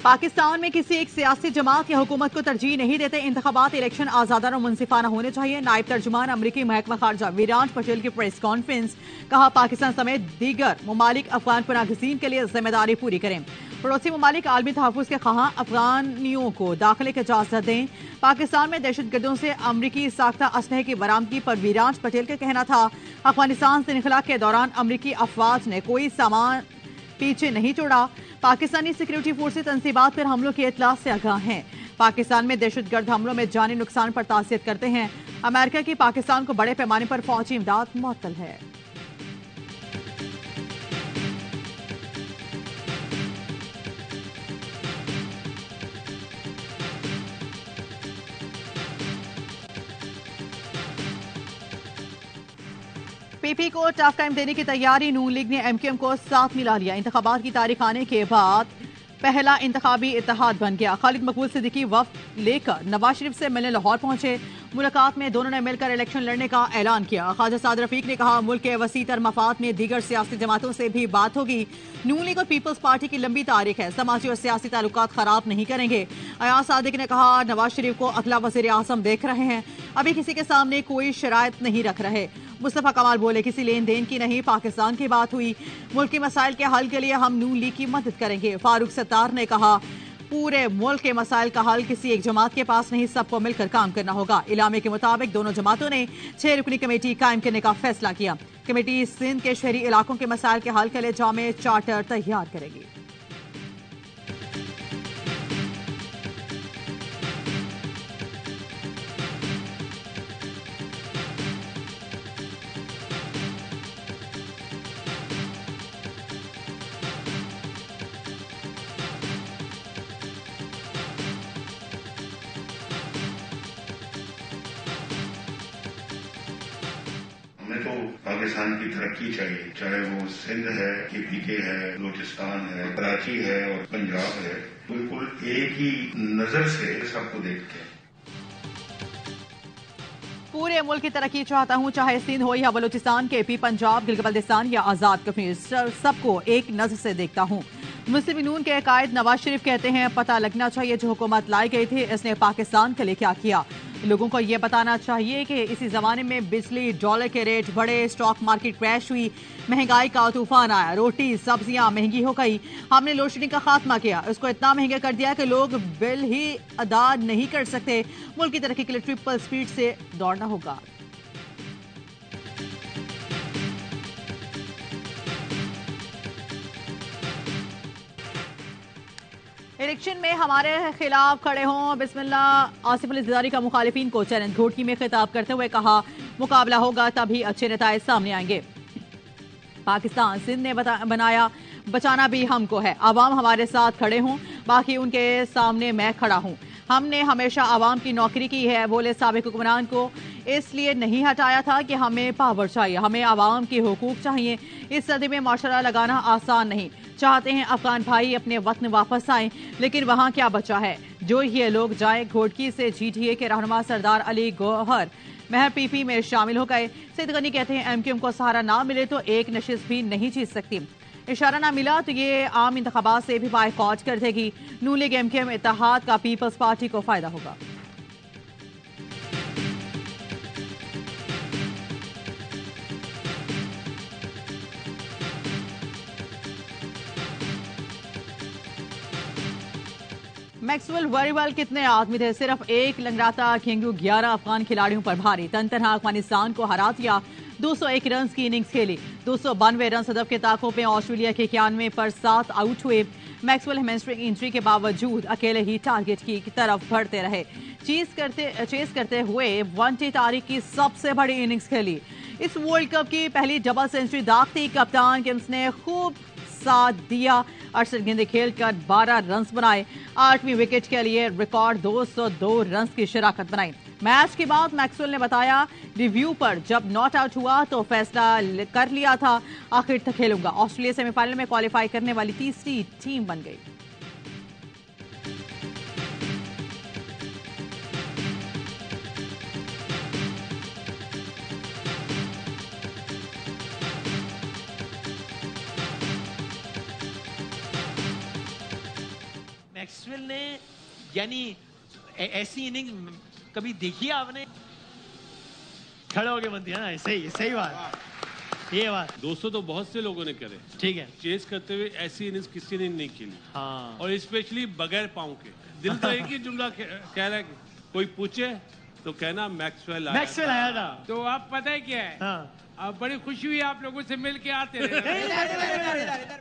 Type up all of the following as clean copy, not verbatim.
पाकिस्तान में किसी एक सियासी जमात या हुकूमत को तरजीह नहीं देते। इंतखाबात इलेक्शन आजादाना और मुनसिफाना होने चाहिए। नायब तर्जुमान अमरीकी महकमा खारजा विराट पटेल की प्रेस कॉन्फ्रेंस। कहा, पाकिस्तान समेत दीगर ममालिक अफगान पनागज़ीन के लिए जिम्मेदारी पूरी करें। पड़ोसी ममालिक आलमी तहफ़्फ़ुज़ के ख़वाहां अफगानियों को दाखिले की इजाज़त दें। पाकिस्तान में दहशतगर्दों से अमरीकी साख्ता असलहे की बरामदगी पर विराट पटेल का कहना था, अफगानिस्तान से इनखला के दौरान अमरीकी अफवाज ने कोई सामान पीछे नहीं छोड़ा। पाकिस्तानी सिक्योरिटी फोर्सेज तंसीबात पर हमलों की इतला से आगाह हैं। पाकिस्तान में दहशतगर्द हमलों में जानी नुकसान पर तासियत करते हैं। अमेरिका की पाकिस्तान को बड़े पैमाने पर फौजी इमदाद मुअत्तल है। पीपी को टफ टाइम देने की तैयारी। नून लीग ने एमक्यूएम को साथ मिला लिया। इंतखाबात की तारीख आने के बाद पहला इंतखाबी इत्तेहाद बन गया। खालिद मकबूल सिद्दीकी वफ्द लेकर नवाज शरीफ से मिलने लाहौर पहुंचे। मुलाकात में दोनों ने मिलकर इलेक्शन लड़ने का ऐलान किया। ख्वाजा साद रफीक ने कहा, मुल्क के वसीतर मफाद में दीगर सियासी जमातों से भी बात होगी। नून लीग और पीपल्स पार्टी की लंबी तारीख है, समाजी और सियासी ताल्लुकात खराब नहीं करेंगे। अयाज सादिक ने कहा, नवाज शरीफ को अगला वज़ीर आज़म देख रहे हैं, अभी किसी के सामने कोई शराइत नहीं रख रहे। मुस्तफा कमाल बोले, किसी लेन देन की नहीं, पाकिस्तान की बात हुई। मुल्क के मसाइल के हल के लिए हम नून लीग की मदद करेंगे। फारूक सत्तार ने कहा, पूरे मुल्क के मसाइल का हल किसी एक जमात के पास नहीं, सबको मिलकर काम करना होगा। इलामे के मुताबिक दोनों जमातों ने 6 रुकनी कमेटी कायम करने का फैसला किया। कमेटी सिंध के शहरी इलाकों के मसाइल के हल के लिए जामे चार्टर तैयार करेगी। हमें तो पाकिस्तान की तरक्की चाहिए, चाहे वो सिंध है, KPK है, बलूचिस्तान है, कराची है और पंजाब है। बिल्कुल एक ही नजर से सबको देखते हैं। पूरे मुल्क की तरक्की चाहता हूँ, चाहे सिंध हो या बलूचिस्तान, KP, पंजाब, गिलगित-बल्तिस्तान या आजाद कश्मीर, सबको एक नजर से देखता हूँ। मुस्लिम नून के कायद नवाज शरीफ कहते हैं, पता लगना चाहिए जो हुकूमत लाई गई थी इसने पाकिस्तान के लिए क्या किया। लोगों को यह बताना चाहिए कि इसी जमाने में बिजली, डॉलर के रेट बढ़े, स्टॉक मार्केट क्रैश हुई, महंगाई का तूफान आया, रोटी सब्जियां महंगी हो गई। हमने लोड शेडिंग का खात्मा किया, इसको इतना महंगा कर दिया कि लोग बिल ही अदा नहीं कर सकते। मुल्क की तरक्की के लिए ट्रिपल स्पीड से दौड़ना होगा। इलेक्शन में हमारे खिलाफ खड़े हों, बिस्मिल्लाह। आसिफ अली ज़रदारी का मुखालिफिन को चैलेंज। घोटकी में खिताब करते हुए कहा, मुकाबला होगा तभी अच्छे नताइज सामने आएंगे। पाकिस्तान सिंध ने बनाया, बचाना भी हमको है। आवाम हमारे साथ खड़े हों, बाकी उनके सामने मैं खड़ा हूं। हमने हमेशा आवाम की नौकरी की है। बोले, साबिक हुक्मरान को इसलिए नहीं हटाया था कि हमें पावर चाहिए, हमें आवाम के हुकूक चाहिए। इस सदी में माशरा लगाना आसान नहीं। चाहते हैं अफगान भाई अपने वतन वापस आए, लेकिन वहां क्या बचा है। जो ये लोग जाए। घोटकी से GTA के रहनुमा सरदार अली गौहर महर PP में शामिल हो गए। सईद गनी कहते हैं, MQM को सहारा ना मिले तो एक नशिस्त भी नहीं जीत सकती। इशारा ना मिला तो ये आम इंतखाबात से भी बायकॉट कर देगी। नून लीग MQM इत्तेहाद का पीपल्स पार्टी को फायदा होगा। मैक्सवेल वरीवाल कितने आदमी थे, सिर्फ एक लंगड़ाता खेंगू 11 अफगान खिलाड़ियों पर भारी। तन तनहा अफगानिस्तान को हरा दिया। 201 रन की इनिंग्स खेली। 292 रन हदफ के ताकों में ऑस्ट्रेलिया के 91 पर 7 आउट हुए। मैक्सवेल हैमस्ट्रिंग इंजरी के बावजूद अकेले ही टारगेट की तरफ बढ़ते रहे। चेस करते हुए 1 तारीख की सबसे बड़ी इनिंग्स खेली। इस वर्ल्ड कप की पहली डबल सेंचुरी दागती। कप्तान किम्स ने खूब साथ दिया। 68 गेंदें खेलकर 12 रन बनाए। 8वीं विकेट के लिए रिकॉर्ड 202 रन की शराकत बनाई। मैच के बाद मैक्सवेल ने बताया, रिव्यू पर जब नॉट आउट हुआ तो फैसला कर लिया था, आखिर तक खेलूंगा। ऑस्ट्रेलिया सेमीफाइनल में क्वालिफाई करने वाली तीसरी टीम बन गई। मैक्सवेल ने यानी ऐसी इनिंग कभी देखी है आपने? खड़े होके बनती है ना, सही बात, ये बात 200 तो बहुत से लोगों ने करे, ठीक है। चेस करते हुए ऐसी इनिंग्स किसी ने नहीं खेली। हाँ, और स्पेशली बगैर पाँव के। दिल तो एक ही जुमला कह रहा है कि कोई पूछे तो कहना मैक्सवेल आया था। तो आप पता है क्या है, हाँ। अब बड़ी खुशी हुई आप लोगों से मिल के आते रहे।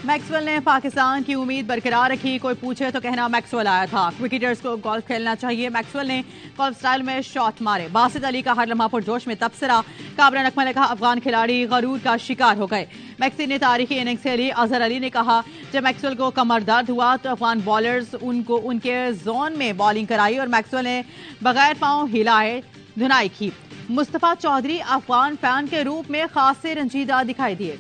मैक्सवेल ने पाकिस्तान की उम्मीद बरकरार रखी, कोई पूछे तो कहना मैक्सवेल आया था। क्रिकेटर्स को गोल्फ खेलना चाहिए। मैक्सवेल ने गोल्फ स्टाइल में शॉट मारे। बासित अली का हर लम्हा पुरजोश में तबसरा। काबरा नकमा ने कहा अफगान खिलाड़ी गरूर का शिकार हो गए। मैक्सी ने तारीखी इनिंग्स खेली। अजहर अली ने कहा जब मैक्सवेल को कमर दर्द हुआ तो अफगान बॉलर्स उनको उनके जोन में बॉलिंग कराई और मैक्सवेल ने बगैर पांव हिलाए धुनाई की। मुस्तफा चौधरी अफगान फैन के रूप में खासे रंजीदा दिखाई दिए।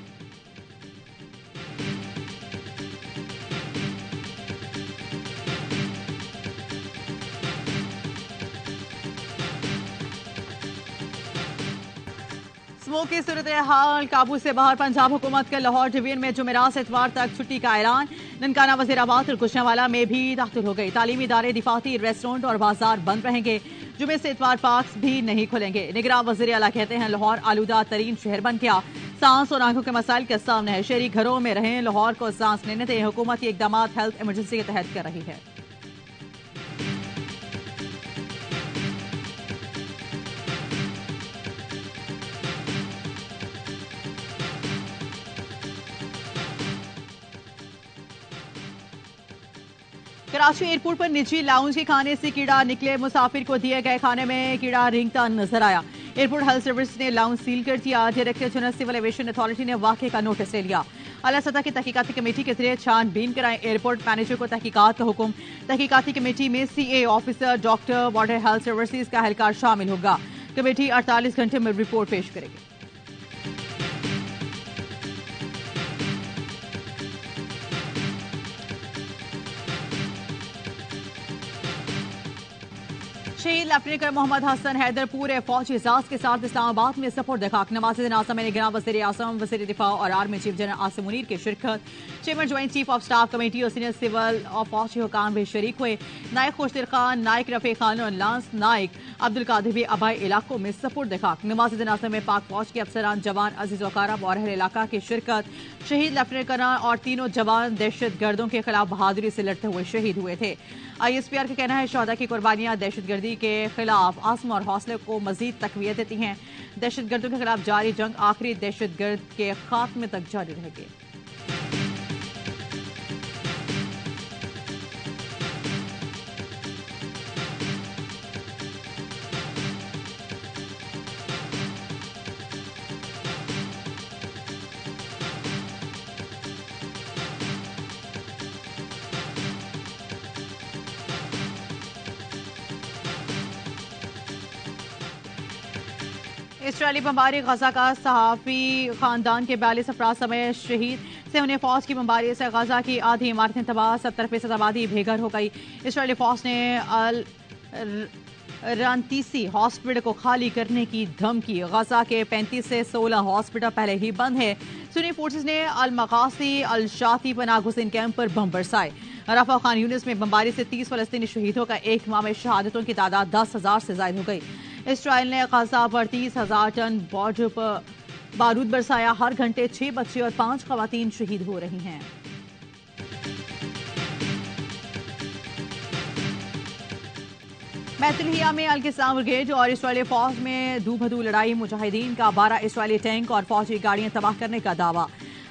स्मोक की सूरत हाल काबू से बाहर। पंजाब हुकूमत के लाहौर डिवीजन में जुमेरात से इतवार तक छुट्टी का ऐलान। ननकाना, वजीराबाद और गुजरांवाला में भी दाखिल हो गई। तालीमी इदारे, दिफाती, रेस्टोरेंट और बाजार बंद रहेंगे। जुमे से इतवार पार्क्स भी नहीं खुलेंगे। निगरान वजीर आला कहते हैं लाहौर आलूदा तरीन शहर बन गया। सांस और आंखों के मसाइल के सामने है। शहरी घरों में रहें, लाहौर को सांस लेने दें। हुकूमत के इकदाम हेल्थ इमरजेंसी के तहत कर रही है। कराची एयरपोर्ट पर निजी लाउंज के खाने से कीड़ा निकले। मुसाफिर को दिए गए खाने में कीड़ा रेंगता नजर आया। एयरपोर्ट हेल्थ सर्विस ने लाउंज सील कर दिया। Director general civil aviation authority ने वाकये का नोटिस ले लिया। आला सतह की तहकीकाती कमेटी के जरिए छानबीन कराएं। एयरपोर्ट मैनेजर को तहकीकात का हुक्म। तहकीकाती कमेटी में CA officer, doctor, water health services का एहलकार शामिल होगा। कमेटी 48 घंटे में रिपोर्ट पेश करेगी। शहीद लेफ्टिनेंट मोहम्मद हसन हैदर पूरे फौजी एजाज के साथ इस्लामाबाद में सपुर्द खाक। नवाज़ जनाजा में निगरान वज़ीर आज़म, वज़ीर दिफा और army chief general Asim Munir की शिरकत। Chairman joint chief of staff committee और सीनियर सिविल और फौजी हुकाम भी शरीक हुए। नायक खुशदिल खान, नायक रफी खान और लांस नायक अब्दुल कादिर भी आबाई इलाकों में सपुर्द खाक। नवाज़ जनाजा में पाक फौज के अफसरान, जवान, अजीज वकारब और अहल इलाका की शिरकत। शहीद लेफ्टिनेंट कर्नल और तीनों जवान दहशत गर्दों के खिलाफ बहादुरी से लड़ते हुए शहीद हुए थे। ISPR का कहना है शहदा की कुर्बानियां दहशत गर्दी के खिलाफ आज़म और हौसले को मजीद तकवीत देती हैं। दहशत गर्दों के खिलाफ जारी जंग आखिरी दहशत गर्द के खात्मे तक जारी रहेगी। इसराइली बमबारी गजा का सहाफी खानदान के 42 अफराद समेत शहीद। से फौज की बमबारी से गजा की आधी इमारतें तबाह, 70% आबादी बेघर हो गई। इसराइली फौज ने अल रांतीसी हॉस्पिटल को खाली करने की धमकी। गजा के 35 से 16 हॉस्पिटल पहले ही बंद है। सुन्नी फोर्सेस ने अल मकासी अल शाती पनाह गुज़ीन कैंप पर बम बरसाए। रफा खान यूनिस में बमबारी से 30 फलस्तीनी शहीदों का एक माह में शहादतों की तादाद 10,000 से ज्यादा हो गई। इसराइल ने गजा पर 30,000 टन बॉर्डर पर बारूद बरसाया। हर घंटे 6 बच्चे और 5 खवातीन शहीद हो रही हैं। मैतलिया में अल-किस्साम ब्रिगेड और इसराइली फौज में दूभदू लड़ाई। मुजाहिदीन का 12 इसराइली टैंक और फौजी गाड़ियां तबाह करने का दावा।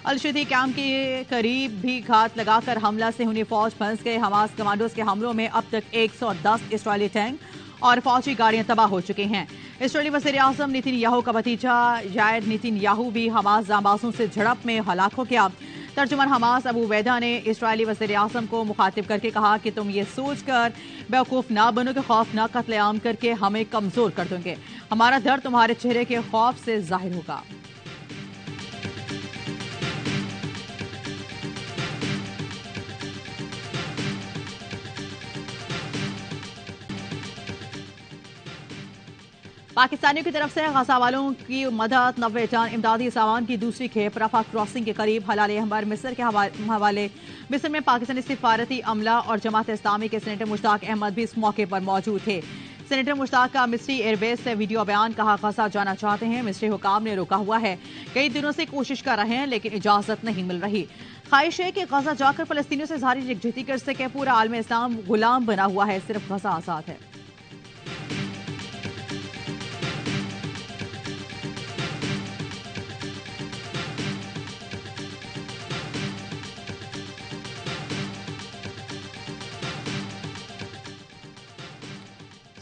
अल-शदी कैंप के करीब भी घात लगाकर हमला से हुनी फौज फंस गए। हमास कमांडोज के हमलों में अब तक 110 इसराइली टैंक और फौजी गाड़ियां तबाह हो चुकी हैं। इसराइली वज़ीर आज़म नेतन्याहू का भतीजा यायर नेतन्याहू भी हमास जांबाजों से झड़प में हलाक हो गया। तर्जुमान हमास अबू वैदा ने इसराइली वज़ीर आज़म को मुखातिब करके कहा कि तुम ये सोच कर बेवकूफ़ ना बनो कि खौफ ना कत्लेआम करके हमें कमज़ोर कर दोगे। हमारा दर्द तुम्हारे चेहरे के खौफ से जाहिर होगा। पाकिस्तानियों की तरफ से गजा वालों की मदद 90 टन इमदादी सामान की दूसरी खेप रफा क्रॉसिंग के करीब हलाल अहमर मिस्र के हवाले। मिस्र में पाकिस्तानी सिफारती अमला और जमात इस्लामी के सेनेटर मुश्ताक अहमद भी इस मौके पर मौजूद थे। सेनेटर मुश्ताक का मिस्री एयरबेस से वीडियो बयान, कहा गजा जाना चाहते हैं, मिस्री हुकाम ने रोका हुआ है, कई दिनों से कोशिश कर रहे हैं लेकिन इजाजत नहीं मिल रही। ख्वाहिश है कि गजा जाकर फलस्तीनियों से जारी यकजहती कर सके। पूरा आलम इस्लाम गुलाम बना हुआ है, सिर्फ गजा आजाद है।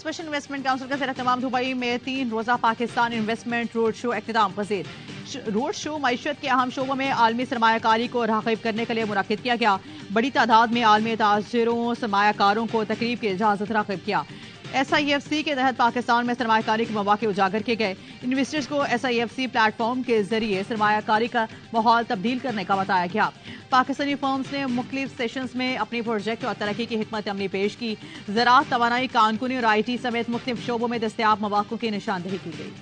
स्पेशल इन्वेस्टमेंट काउंसिल का ज़ेर तमाम दुबई में 3 रोज़ा पाकिस्तान इन्वेस्टमेंट रोड शो इख्तिताम पजीर। रोड शो मईशत के अहम शोबों में आलमी सरमायाकारी को राग़िब करने के लिए मुनक़िद किया गया। बड़ी तादाद में आलमी ताजिरों सरमायाकारों को तकरीब की इजाज़त राग़िब किया। SIFC के तहत पाकिस्तान में सरमायाकारी के मौके उजागर किए गए। इन्वेस्टर्स को SIFC प्लेटफॉर्म के जरिए सरमायाकारी का माहौल तब्दील करने का बताया गया। पाकिस्तानी फर्म्स ने मुख्तलिफ सेशंस में अपनी प्रोजेक्ट और तरक्की की हिकमत अमली पेश की। ज़राअत, तवानाई, कानूनी और IT समेत मुख्तलिफ शोबों में दस्तयाब मौक़ों की निशानदेही की गई।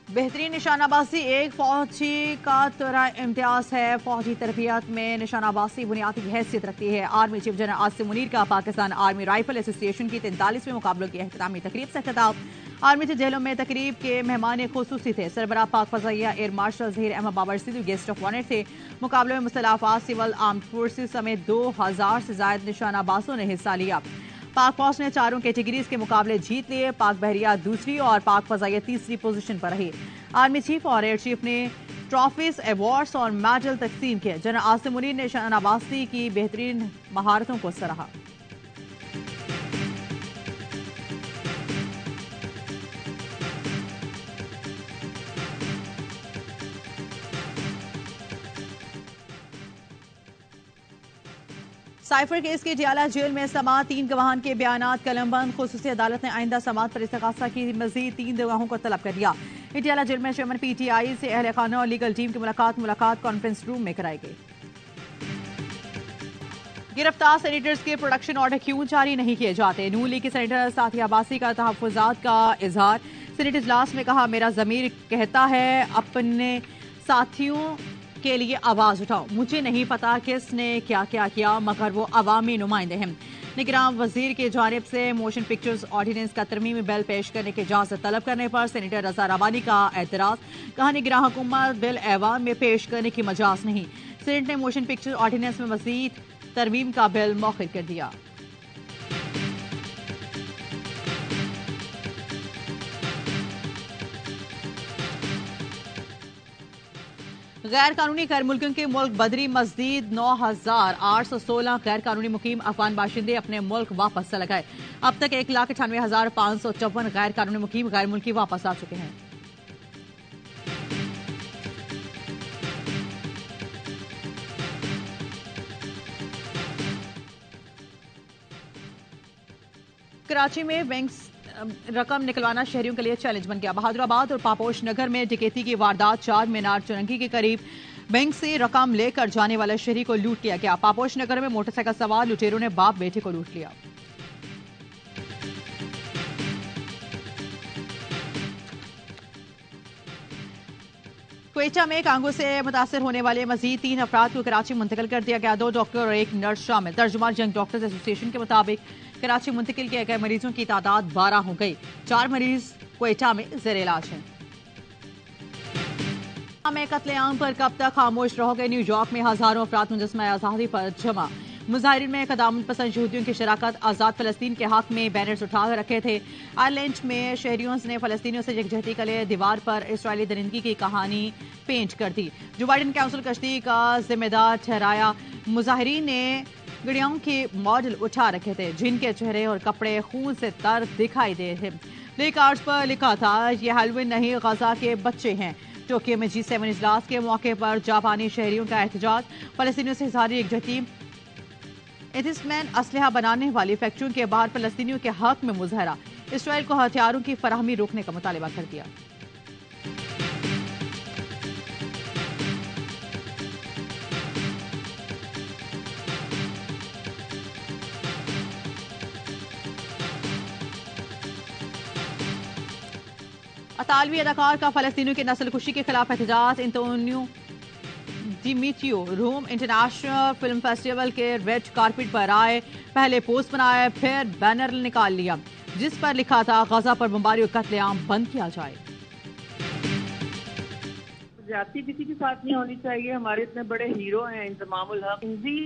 बेहतरीन निशानाबाजी एक फौजी का तुरा इम्तियाज है। फौजी तरबियत में निशानाबाजी बुनियादी हैसियत रखती है। Army chief general Asim Munir का पाकिस्तान आर्मी राइफल एसोसिएशन की 43वें मुकाबलों की एहतमामी तकरीब से खिताब। आर्मी की जेलों में तकरीब के मेहमान खुसूसी थे। सरबराह पाक फजाइया air marshal Zaheer Ahmed Babar Sidhu guest of honour थे। मुकाबले में मुस्तलाफात सिविल आर्म्ड फोर्सेज समेत 2000 से ज्यादा निशानाबाजों ने हिस्सा लिया। पाक फौज ने चारों कैटेगरीज के मुकाबले जीत लिए। पाक बहरिया दूसरी और पाक फजाइया तीसरी पोजीशन पर रही। आर्मी चीफ और एयर चीफ ने ट्रॉफीज, अवार्ड्स और मेडल तकसीम किए। जनरल आसिम मुनीर ने निशानाबाजी की बेहतरीन महारतों को सराहा। साइफर केस की जियाला जेल में समात, 3 गवाहान के बयानात कलमबंद। खुसूसी अदालत ने आइंदा समात पर इस्तगासा की मजीद 3 गवाहों को तलब कर दिया। जियाला जेल में चेयरमैन PTI से अहल खाना और लीगल टीम की मुलाकात कॉन्फ्रेंस रूम में कराई गई। गिरफ्तार सेनेटर्स के प्रोडक्शन ऑर्डर क्यों जारी नहीं किए जाते? नून लीग के सेनेटर साथी अब्बासी का तहफ़्फ़ुज़ात का इजहार। सेनेट इजलास में कहा, मेरा ज़मीर कहता है अपने साथियों के लिए आवाज उठाओ। मुझे नहीं पता किसने क्या क्या किया, मगर वो अवामी नुमाइंदे हैं। निगरान वजीर की जानिब से मोशन पिक्चर्स ऑर्डिनेंस का तरमीमी बिल पेश करने की इजाजत तलब करने पर सेनेटर रजा रबानी का एतराज। कहा, निगरान हुकूमत बिल ऐवान में पेश करने की मजाज नहीं। सेनेट ने मोशन पिक्चर ऑर्डिनेंस में मजीद तरमीम का बिल मौखिर कर दिया। गैर कानूनी गैर मुल्कियों के मुल्क बदरी मजीद 9,816 गैर कानूनी मुकीम अफगान बाशिंदे अपने मुल्क वापस चले गए। अब तक 1,98,554 गैर कानूनी मुकीम गैर मुल्की वापस आ चुके हैं। कराची में बैंक रकम निकलवाना शहरियों के लिए चैलेंज बन गया। बहादुराबाद और पापोश नगर में डकैती की वारदात, 4 मीनार चुरंगी के करीब बैंक से रकम लेकर जाने वाले शहरी को लूट लिया गया। पापोश नगर में मोटरसाइकिल सवार लुटेरों ने बाप बेटे को लूट लिया। क्वेटा में कांगो से मुतासर होने वाले मजीद 3 अफराद को कराची मुंतकिल कर दिया गया। 2 डॉक्टर और 1 नर्स शामिल। तर्जुमान यंग डॉक्टर्स एसोसिएशन के मुताबिक कराची मुंतकिल किए गए मरीजों की तादाद 12 हो गई। 4 मरीज क्वेटा में ज़ेर इलाज हैं। में कत्लेआम पर कब तक खामोश रहोगे? न्यूयॉर्क में हजारों अफराद मुजस्मा आज़ादी पर जमा। मुजाहिरीन में क़दामत पसंद यहूदियों की शराकत। आज़ाद फ़लस्तीन के हक में बैनर्स उठा रखे थे। आयरलैंड में शहरियों ने फ़लस्तीनियों से यकजहती के लिए दीवार पर इसराइली दरिंदगी की कहानी पेंट कर दी। जो बाइडन काउंसिल कश्ती का जिम्मेदार ठहराया। मुजाहिरीन ने गड़ियों के मॉडल उठा रखे थे जिनके चेहरे और कपड़े खून से तर दिखाई दे रहे थे। प्ले कार्ड्स पर लिखा था, ये हेलोवीन नहीं, गजा के बच्चे हैं। टोक्यो में G7 इजलास के मौके पर जापानी शहरियों का एहतजाज। फ़लस्तीनियों से इज़हार यकजहती। एथिसमैन असलहा बनाने वाली फैक्ट्रियों के बाहर फलस्तीनियों के हक में मुजाहरा, इसराइल को हथियारों की फराहमी रोकने का मुतालबा कर दिया। अतालवी अदाकार का फलस्तीनियों की नस्लकुशी के खिलाफ एहतजाज, एंटोनियो डिमिट्रियो रोम इंटरनेशनल फिल्म फेस्टिवल के रेड कारपेट पर आए, पहले पोस्ट बनाया फिर बैनर निकाल लिया जिस पर लिखा था गजा पर बमबारी और कत्लेआम बंद किया जाए। ज्यादती किसी के साथ नहीं होनी चाहिए। हमारे इतने बड़े हीरो हैं इंजमाम उल हक जी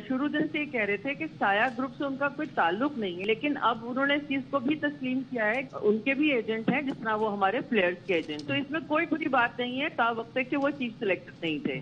शुरू दिन से कह रहे थे कि साया ग्रुप से उनका कोई ताल्लुक नहीं है, लेकिन अब उन्होंने इस चीज को भी तस्लीम किया है, उनके भी एजेंट हैं जिस तरह वो हमारे प्लेयर्स के एजेंट। तो इसमें कोई बुरी बात नहीं है ता वक्त कि वो चीफ सिलेक्टर नहीं थे।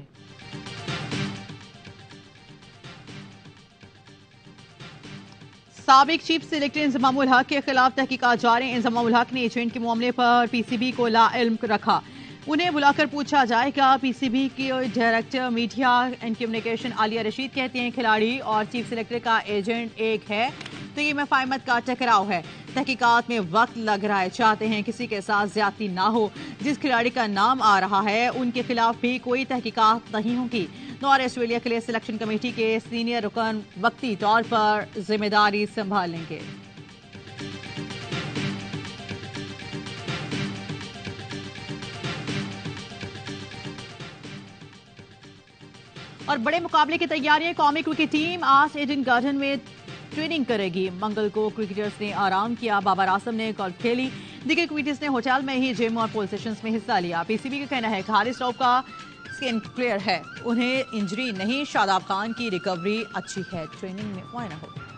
साबिक चीफ सेलेक्टर इंजमाम उल हक के खिलाफ तहकीकात जारी। इंजमाम उल हक ने एजेंट के मामले पर पीसीबी को लाइल्म रखा, उन्हें बुलाकर पूछा जाएगा। पीसीबी की director media and communication Alia Rashid कहती हैं खिलाड़ी और चीफ सेलेक्टर का एजेंट एक है तो ये मफाहमत का टकराव है। तहकीकात में वक्त लग रहा है, चाहते हैं किसी के साथ ज्यादती ना हो। जिस खिलाड़ी का नाम आ रहा है उनके खिलाफ भी कोई तहकीकात नहीं होगी। नॉर्थ ऑस्ट्रेलिया के लिए सिलेक्शन कमेटी के सीनियर रुकन वक्ती तौर पर जिम्मेदारी संभाल लेंगे। और बड़े मुकाबले की तैयारियां, कौमी क्रिकेट टीम आज ईडन गार्डन में ट्रेनिंग करेगी। मंगल को क्रिकेटर्स ने आराम किया, बाबर आजम ने गोल्फ खेली, दीगर क्रिकेटर्स ने होटल में ही जिम और पूल सेशंस में हिस्सा लिया। पीसीबी का कहना है कि हारिस रऊफ का स्किन क्लियर है, उन्हें इंजरी नहीं, शादाब खान की रिकवरी अच्छी है, ट्रेनिंग में मुआयना होगा।